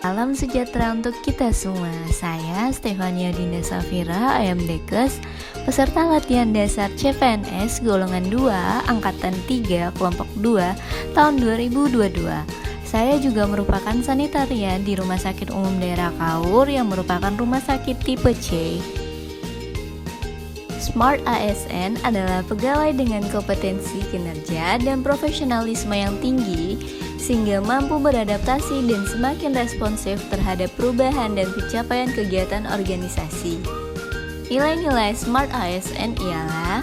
Salam sejahtera untuk kita semua. Saya Stefania Dinda Safira, IMDKes, peserta latihan dasar CPNS golongan 2, angkatan 3, kelompok 2, tahun 2022. Saya juga merupakan sanitarian di Rumah Sakit Umum Daerah Kaur yang merupakan rumah sakit tipe C. Smart ASN adalah pegawai dengan kompetensi kinerja dan profesionalisme yang tinggi sehingga mampu beradaptasi dan semakin responsif terhadap perubahan dan pencapaian kegiatan organisasi. Nilai-nilai Smart ASN ialah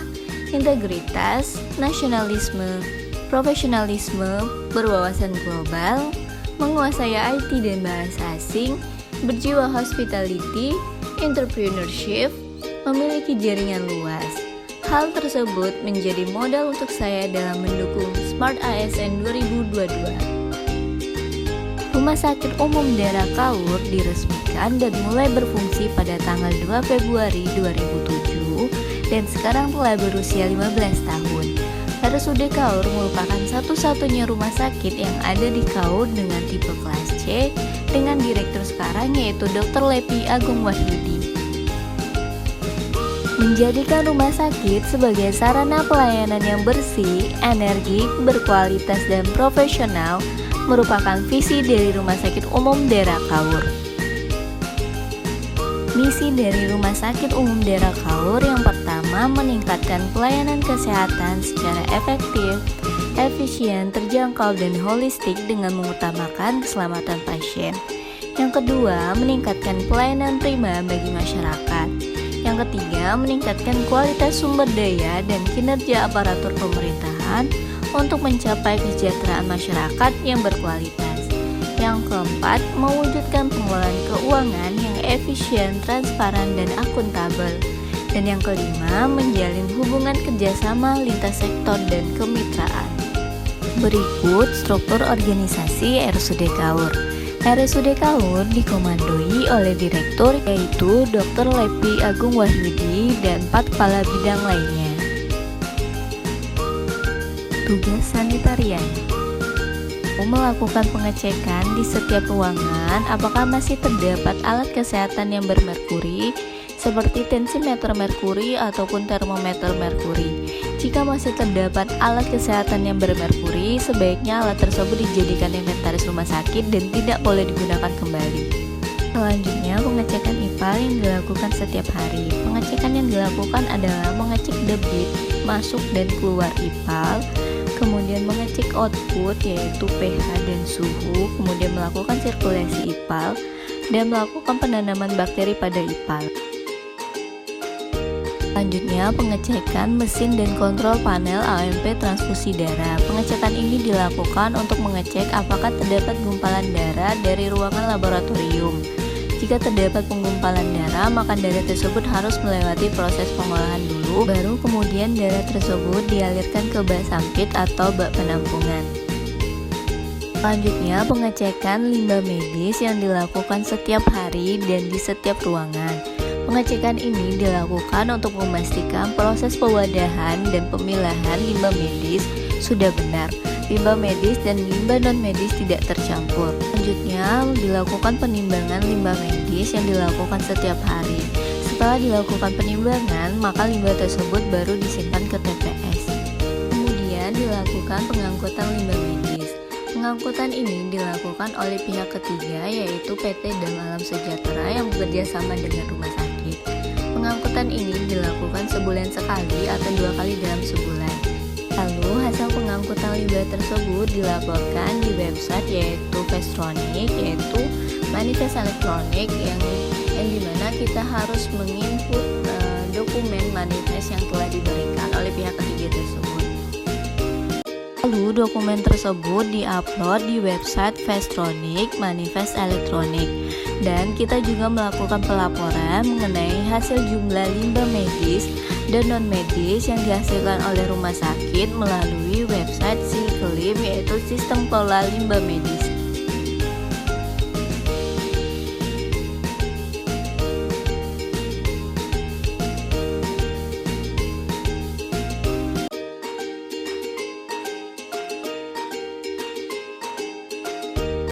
integritas, nasionalisme, profesionalisme, berwawasan global, menguasai IT dan bahasa asing, berjiwa hospitality, entrepreneurship, memiliki jaringan luas. Hal tersebut menjadi modal untuk saya dalam mendukung Smart ASN 2022. Rumah Sakit Umum Daerah Kaur diresmikan dan mulai berfungsi pada tanggal 2 Februari 2007 dan sekarang telah berusia 15 tahun. RSUD Kaur merupakan satu-satunya rumah sakit yang ada di Kaur dengan tipe kelas C dengan direktur sekarang yaitu Dr. Lepi Agung Wahyudi. Menjadikan rumah sakit sebagai sarana pelayanan yang bersih, energik, berkualitas, dan profesional merupakan visi dari Rumah Sakit Umum Daerah Kaur. Misi dari Rumah Sakit Umum Daerah Kaur yang pertama meningkatkan pelayanan kesehatan secara efektif, efisien, terjangkau, dan holistik dengan mengutamakan keselamatan pasien. Yang kedua, meningkatkan pelayanan prima bagi masyarakat. Yang ketiga, meningkatkan kualitas sumber daya dan kinerja aparatur pemerintahan untuk mencapai kesejahteraan masyarakat yang berkualitas. Yang keempat, mewujudkan pengelolaan keuangan yang efisien, transparan, dan akuntabel. Dan yang kelima, menjalin hubungan kerjasama lintas sektor dan kemitraan. Berikut struktur organisasi RSUD Kaur. RSUD Kaur dikomandoi oleh direktur yaitu Dr. Lepi Agung Wahyudi dan 4 kepala bidang lainnya. Tugas sanitarian: melakukan pengecekan di setiap ruangan apakah masih terdapat alat kesehatan yang bermerkuri seperti tensimeter merkuri ataupun termometer merkuri. Jika masih terdapat alat kesehatan yang bermerkuri, sebaiknya alat tersebut dijadikan inventaris rumah sakit dan tidak boleh digunakan kembali. Selanjutnya, pengecekan IPAL yang dilakukan setiap hari. Pengecekan yang dilakukan adalah mengecek debit, masuk dan keluar IPAL, kemudian mengecek output yaitu pH dan suhu, kemudian melakukan sirkulasi IPAL, dan melakukan penanaman bakteri pada IPAL. Selanjutnya, pengecekan mesin dan kontrol panel AMP transfusi darah. Pengecekan ini dilakukan untuk mengecek apakah terdapat gumpalan darah dari ruangan laboratorium. Jika terdapat penggumpalan darah, maka darah tersebut harus melewati proses pengolahan dulu, baru kemudian darah tersebut dialirkan ke bak sampit atau bak penampungan. Selanjutnya, pengecekan limbah medis yang dilakukan setiap hari dan di setiap ruangan. Pengecekan ini dilakukan untuk memastikan proses pewadahan dan pemilahan limbah medis sudah benar. Limbah medis dan limbah non-medis tidak tercampur. Selanjutnya, dilakukan penimbangan limbah medis yang dilakukan setiap hari. Setelah dilakukan penimbangan, maka limbah tersebut baru disimpan ke TPS. Kemudian dilakukan pengangkutan limbah medis. Pengangkutan ini dilakukan oleh pihak ketiga yaitu PT Dan Alam Sejahtera yang bekerja sama dengan rumah sakit. Pengangkutan ini dilakukan sebulan sekali atau 2 kali dalam sebulan. Lalu hasil pengangkutan limbah tersebut dilaporkan di website yaitu Vestronic, yaitu manifest elektronik yang dimana kita harus menginput dokumen manifest yang telah diberikan oleh pihak ketiga tersebut. Lalu dokumen tersebut diupload di website Vestronic Manifest Elektronik dan kita juga melakukan pelaporan mengenai hasil jumlah limbah medis dan non-medis yang dihasilkan oleh rumah sakit melalui website SIKLIM yaitu Sistem Kelola Limbah Medis.